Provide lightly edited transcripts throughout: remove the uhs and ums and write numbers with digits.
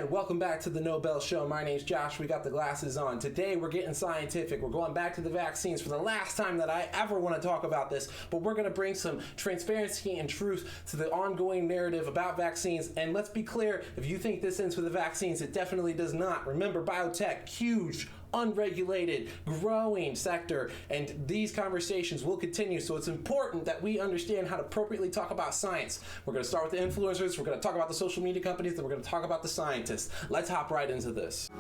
again, welcome back to the Nobel Show. My name's Josh. We got the glasses on. Today we're getting scientific. We're going back to the vaccines for the last time that I ever want to talk about this, but we're going to bring some transparency and truth to the ongoing narrative about vaccines. And let's be clear, if you think this ends with the vaccines, it definitely does not. Remember, biotech, huge, unregulated, growing sector, and these conversations will continue, so it's important that we understand how to appropriately talk about science. We're going to start with the influencers, we're going to talk about the social media companies, then we're going to talk about the scientists. Let's hop right into this.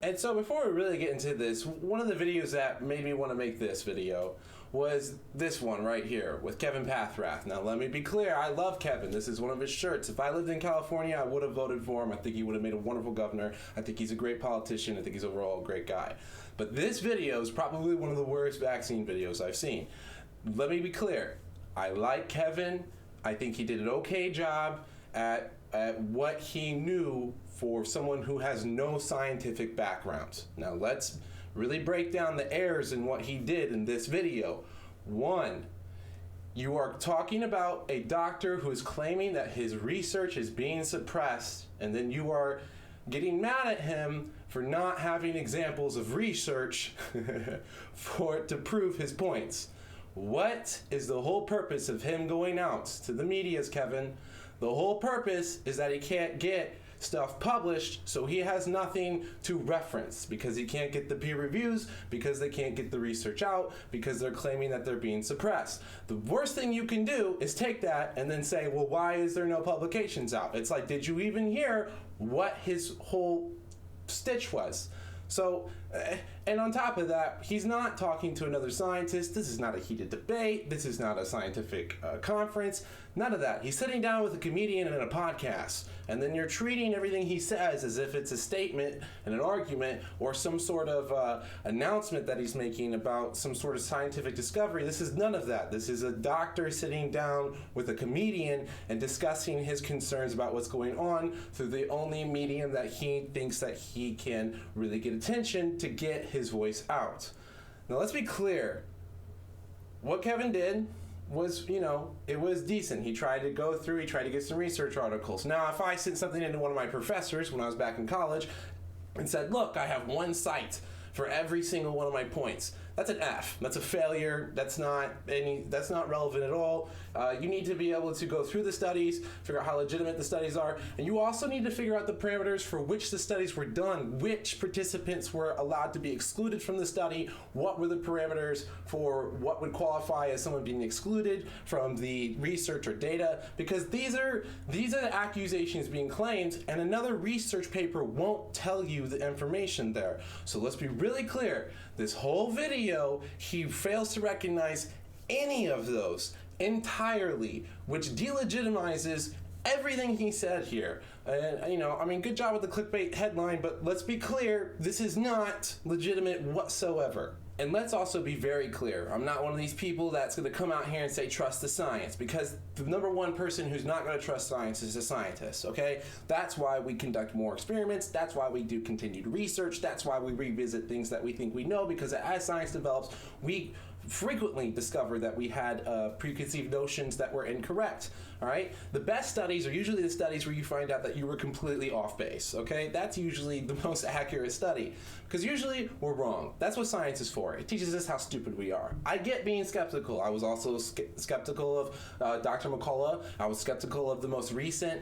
And so before we really get into this, one of the videos that made me want to make this video was this one right here with Kevin Pathrath. Now let me be clear, I love Kevin. This is one of his shirts. If I lived in California, I would have voted for him. I think he would have made a wonderful governor. I think he's a great politician. I think he's overall a great guy. But this video is probably one of the worst vaccine videos I've seen. Let me be clear. I like Kevin. I think he did an okay job at what he knew for someone who has no scientific background. Now let's really break down the errors in what he did in this video. One, you are talking about a doctor who is claiming that his research is being suppressed, and then you are getting mad at him for not having examples of research to prove his points. What is the whole purpose of him going out to the medias, Kevin? The whole purpose is that he can't get stuff published, so he has nothing to reference because he can't get the peer reviews, because they can't get the research out, because they're claiming that they're being suppressed. The worst thing you can do is take that and then say, well, why is there no publications out? It's like, did you even hear what his whole stitch was? So, and on top of that, he's not talking to another scientist. This is not a heated debate. This is not a scientific conference. None of that. He's sitting down with a comedian in a podcast, and then you're treating everything he says as if it's a statement and an argument or some sort of announcement that he's making about some sort of scientific discovery. This is none of that. This is a doctor sitting down with a comedian and discussing his concerns about what's going on through the only medium that he thinks that he can really get attention to get his voice out. Now let's be clear. What Kevin did was, it was decent. He tried to go through, he tried to get some research articles. Now, if I sent something into one of my professors when I was back in college and said, look, I have one site for every single one of my points, that's an F. That's a failure. That's not relevant at all. You need to be able to go through the studies, figure out how legitimate the studies are, and you also need to figure out the parameters for which the studies were done, which participants were allowed to be excluded from the study, what were the parameters for what would qualify as someone being excluded from the research or data, because these are the accusations being claimed, and another research paper won't tell you the information there. So let's be really clear. This whole video, he fails to recognize any of those entirely, which delegitimizes everything he said here. And, good job with the clickbait headline, but let's be clear, this is not legitimate whatsoever. And let's also be very clear, I'm not one of these people that's going to come out here and say trust the science, because the number one person who's not going to trust science is a scientist, okay? That's why we conduct more experiments, that's why we do continued research, that's why we revisit things that we think we know, because as science develops, we frequently discover that we had preconceived notions that were incorrect. All right, the best studies are usually the studies where you find out that you were completely off base. Okay, that's usually the most accurate study, because usually we're wrong. That's what science is for. It teaches us how stupid we are. I get being skeptical. I was also skeptical of Dr. McCullough. I was skeptical of the most recent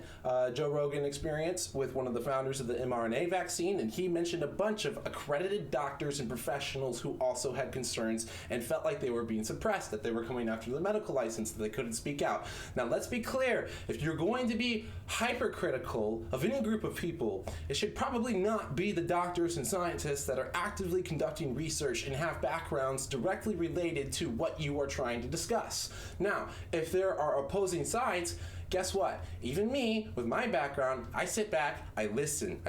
Joe Rogan experience with one of the founders of the mRNA vaccine, and he mentioned a bunch of accredited doctors and professionals who also had concerns and felt like they were being suppressed, that they were coming after the medical license, that they couldn't speak out. Now let's be clear, if you're going to be hypercritical of any group of people, it should probably not be the doctors and scientists that are actively conducting research and have backgrounds directly related to what you are trying to discuss. Now, if there are opposing sides, guess what? Even me, with my background, I sit back, I listen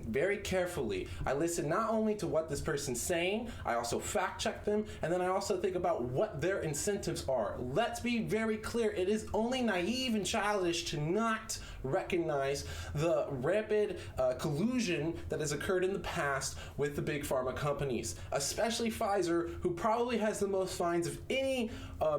very carefully. I listen not only to what this person's saying, I also fact check them, and then I also think about what their incentives are. Let's be very clear, it is only naive and childish to not recognize the rapid collusion that has occurred in the past with the big pharma companies, especially Pfizer, who probably has the most fines of any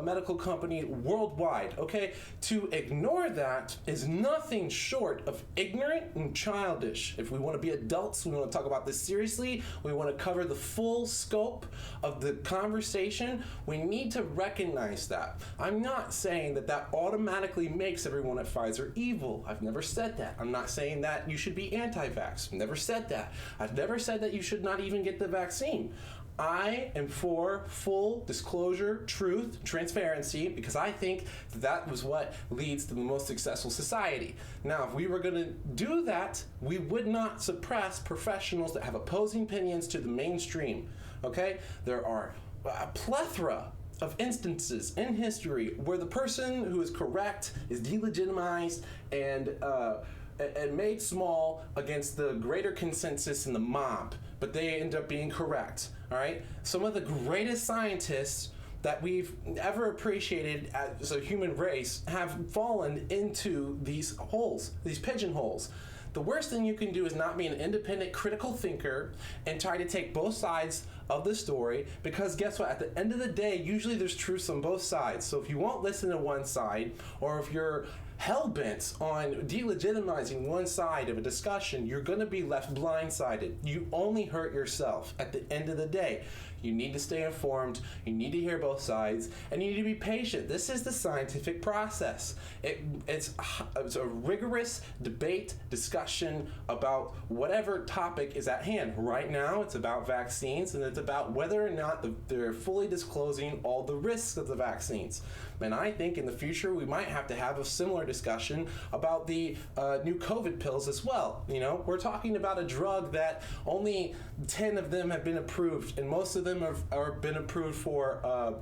medical company worldwide, okay? To ignore that is nothing short of ignorant and childish. If we want to be adults, we want to talk about this seriously, we want to cover the full scope of the conversation, we need to recognize that. I'm not saying that that automatically makes everyone at Pfizer evil. I've never said that. I'm not saying that you should be anti-vax. I've never said that. I've never said that you should not even get the vaccine. I am for full disclosure, truth, transparency, because I think that was what leads to the most successful society. Now, if we were going to do that, we would not suppress professionals that have opposing opinions to the mainstream, okay? There are a plethora of instances in history where the person who is correct is delegitimized and made small against the greater consensus in the mob, but they end up being correct. All right, some of the greatest scientists that we've ever appreciated as a human race have fallen into these holes, these pigeonholes. The worst thing you can do is not be an independent critical thinker and try to take both sides of the story, because guess what? At the end of the day, usually there's truths on both sides. So if you won't listen to one side, or if you're hell-bent on delegitimizing one side of a discussion, you're going to be left blindsided. You only hurt yourself at the end of the day. You need to stay informed, you need to hear both sides, and you need to be patient. This is the scientific process. It's a rigorous debate, discussion about whatever topic is at hand. Right now, it's about vaccines, and it's about whether or not they're fully disclosing all the risks of the vaccines. And I think in the future, we might have to have a similar discussion about the new COVID pills as well. You know, we're talking about a drug that only 10 of them have been approved, and most of them have been approved for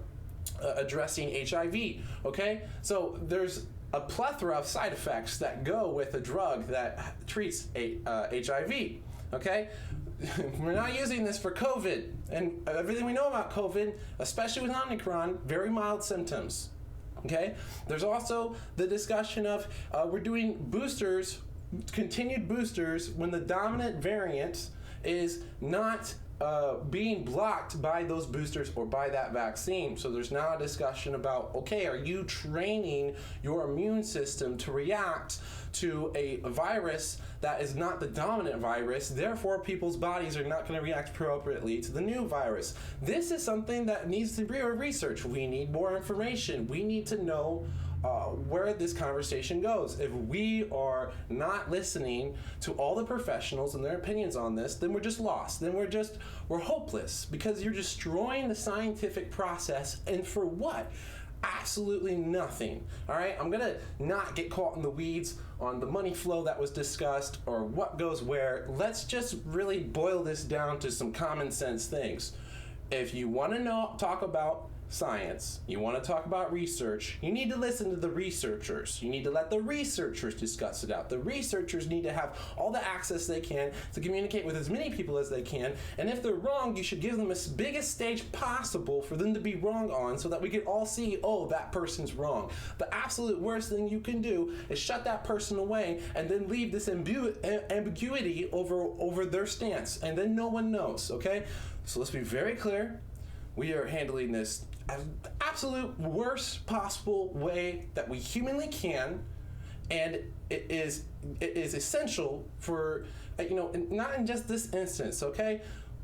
addressing HIV, okay? So there's a plethora of side effects that go with a drug that treats HIV, okay? We're not using this for COVID, and everything we know about COVID, especially with Omicron, very mild symptoms. Okay, there's also the discussion of we're doing boosters, continued boosters, when the dominant variant is not being blocked by those boosters or by that vaccine. So there's now a discussion about, okay, are you training your immune system to react to a virus that is not the dominant virus, therefore people's bodies are not going to react appropriately to the new virus. This is something that needs to be researched. We need more information. We need to know where this conversation goes. If we are not listening to all the professionals and their opinions on this, then we're just lost. Then we're hopeless, because you're destroying the scientific process, and for what? Absolutely nothing. All right, I'm gonna not get caught in the weeds on the money flow that was discussed or what goes where. Let's just really boil this down to some common sense things. If you want to talk about science, you want to talk about research, you need to listen to the researchers. You need to let the researchers discuss it out. The researchers need to have all the access they can to communicate with as many people as they can, and if they're wrong, you should give them the biggest stage possible for them to be wrong on, so that we can all see, oh, that person's wrong. The absolute worst thing you can do is shut that person away and then leave this ambiguity over their stance, and then no one knows, okay? So let's be very clear. We are handling this as the absolute worst possible way that we humanly can, and it is essential for, not in just this instance, okay?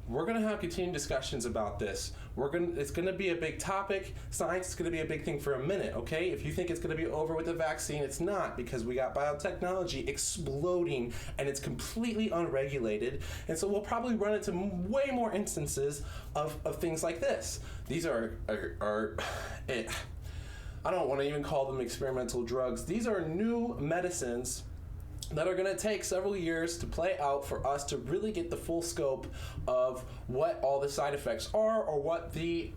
We're going to have continued discussions about this. It's going to be a big topic. Science is going to be a big thing for a minute, okay? If you think it's going to be over with the vaccine, it's not, because we got biotechnology exploding and it's completely unregulated. And so we'll probably run into way more instances of things like this. These are I don't want to even call them experimental drugs. These are new medicines that are going to take several years to play out for us to really get the full scope of what all the side effects are, or what the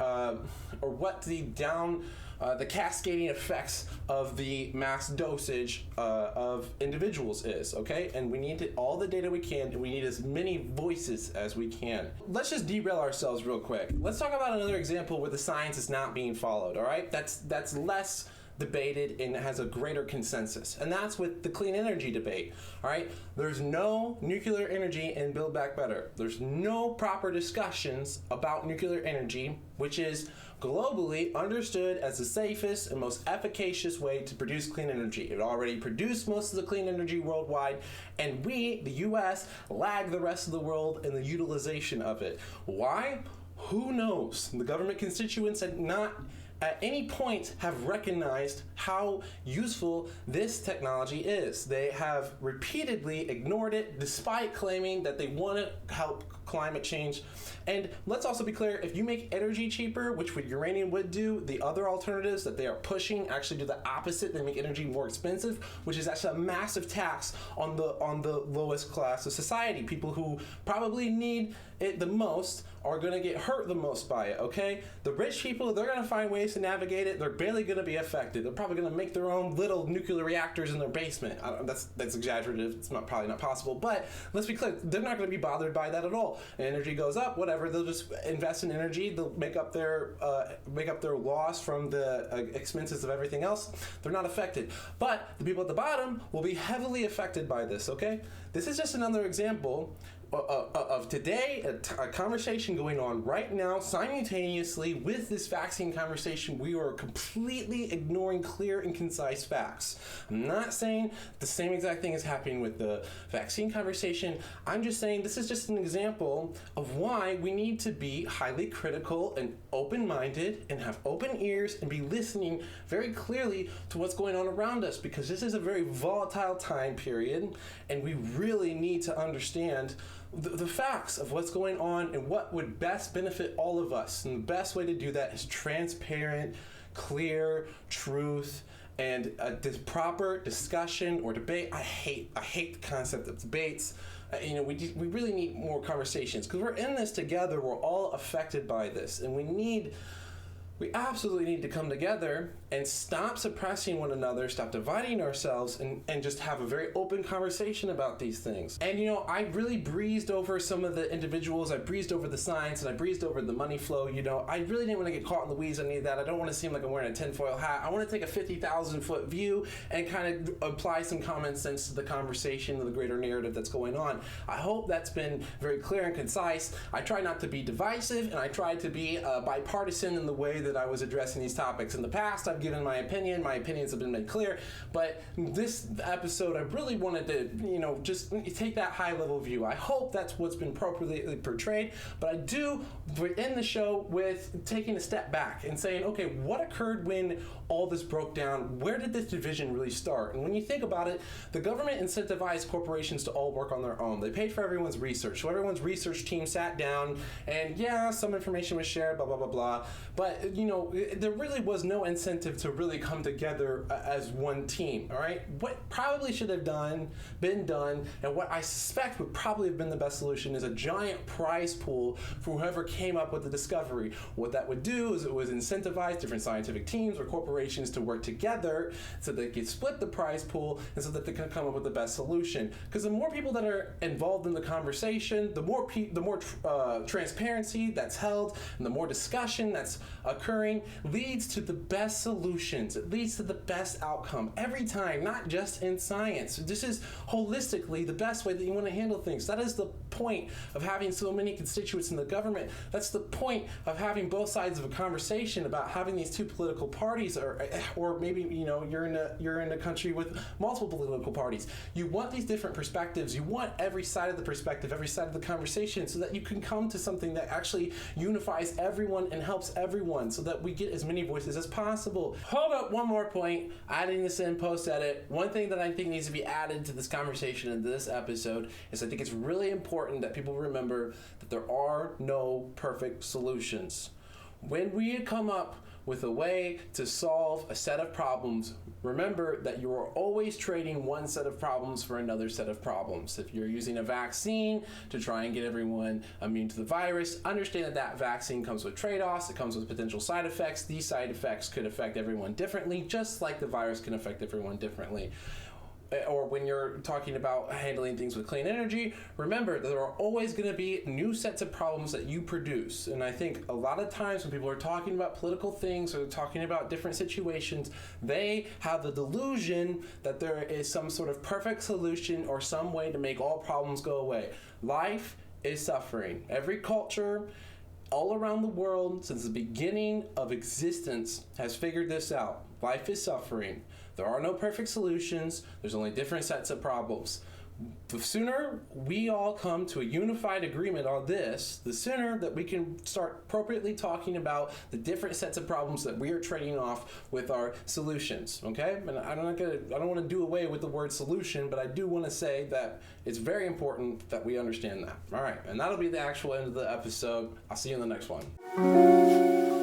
cascading effects of the mass dosage of individuals is, okay? And we need all the data we can, and we need as many voices as we can. Let's just derail ourselves real quick. Let's talk about another example where the science is not being followed, all right? That's less debated and has a greater consensus. And that's with the clean energy debate. All right, there's no nuclear energy in Build Back Better. There's no proper discussions about nuclear energy, which is globally understood as the safest and most efficacious way to produce clean energy. It already produced most of the clean energy worldwide, and we, the US, lag the rest of the world in the utilization of it. Why? Who knows? The government constituents had not at any point have recognized how useful this technology is. They have repeatedly ignored it despite claiming that they want to help climate change. And let's also be clear, if you make energy cheaper, which what uranium would do, the other alternatives that they are pushing actually do the opposite. They make energy more expensive, which is actually a massive tax on the lowest class of society. People who probably need it the most are going to get hurt the most by it, okay? The rich people, they're going to find ways to navigate it. They're barely going to be affected. They're probably going to make their own little nuclear reactors in their basement. That's exaggerative. It's probably not possible. But let's be clear, they're not going to be bothered by that at all. And energy goes up, whatever. They'll just invest in energy. They'll make up their loss from the expenses of everything else. They're not affected. But the people at the bottom will be heavily affected by this, okay? This is just another example of today, a conversation going on right now simultaneously with this vaccine conversation. We are completely ignoring clear and concise facts. I'm not saying the same exact thing is happening with the vaccine conversation. I'm just saying this is just an example of why we need to be highly critical and open-minded and have open ears and be listening very clearly to what's going on around us, because this is a very volatile time period and we really need to understand the facts of what's going on and what would best benefit all of us. And the best way to do that is transparent, clear truth, and this proper discussion or debate. I hate the concept of debates. We really need more conversations because we're in this together. We're all affected by this, and we absolutely need to come together and stop suppressing one another, stop dividing ourselves, and just have a very open conversation about these things. And I really breezed over some of the individuals, I breezed over the science, and I breezed over the money flow. I really didn't want to get caught in the weeds on any of that. I don't want to seem like I'm wearing a tinfoil hat. I want to take a 50,000 foot view and kind of apply some common sense to the conversation and the greater narrative that's going on. I hope that's been very clear and concise. I try not to be divisive, and I try to be bipartisan in the way that I was addressing these topics. In the past, I've given my opinion. My opinions have been made clear. But this episode, I really wanted to, just take that high level view. I hope that's what's been appropriately portrayed. But I do end the show with taking a step back and saying, okay, what occurred when all this broke down? Where did this division really start? And when you think about it, the government incentivized corporations to all work on their own. They paid for everyone's research. So everyone's research team sat down and some information was shared, blah, blah, blah, blah. But, there really was no incentive to really come together as one team, all right? What probably should have been done, and what I suspect would probably have been the best solution is a giant prize pool for whoever came up with the discovery. What that would do is it would incentivize different scientific teams or corporations to work together so they could split the prize pool and so that they can come up with the best solution. Because the more people that are involved in the conversation, the more transparency that's held, and the more discussion that's occurring leads to the best solutions. It leads to the best outcome every time, not just in science. This is holistically the best way that you want to handle things. That is the point of having so many constituents in the government. That's the point of having both sides of a conversation about having these two political parties, or maybe you're in a country with multiple political parties. You want these different perspectives. You want every side of the perspective, every side of the conversation, so that you can come to something that actually unifies everyone and helps everyone, so that we get as many voices as possible. Hold up, one more point. Adding this in post-edit. One thing that I think needs to be added to this conversation in this episode is I think it's really important that people remember that there are no perfect solutions. When we come up with a way to solve a set of problems, remember that you are always trading one set of problems for another set of problems. If you're using a vaccine to try and get everyone immune to the virus, understand that that vaccine comes with trade-offs. It comes with potential side effects. These side effects could affect everyone differently, just like the virus can affect everyone differently. or when you're talking about handling things with clean energy, remember there are always going to be new sets of problems that you produce. And I think a lot of times when people are talking about political things or talking about different situations, they have the delusion that there is some sort of perfect solution or some way to make all problems go away. Life is suffering. Every culture all around the world since the beginning of existence has figured this out. Life is suffering. There are no perfect solutions. There's only different sets of problems. The sooner we all come to a unified agreement on this, the sooner that we can start appropriately talking about the different sets of problems that we are trading off with our solutions, okay? And I don't want to do away with the word solution, but I do want to say that it's very important that we understand that. All right, and that'll be the actual end of the episode. I'll see you in the next one.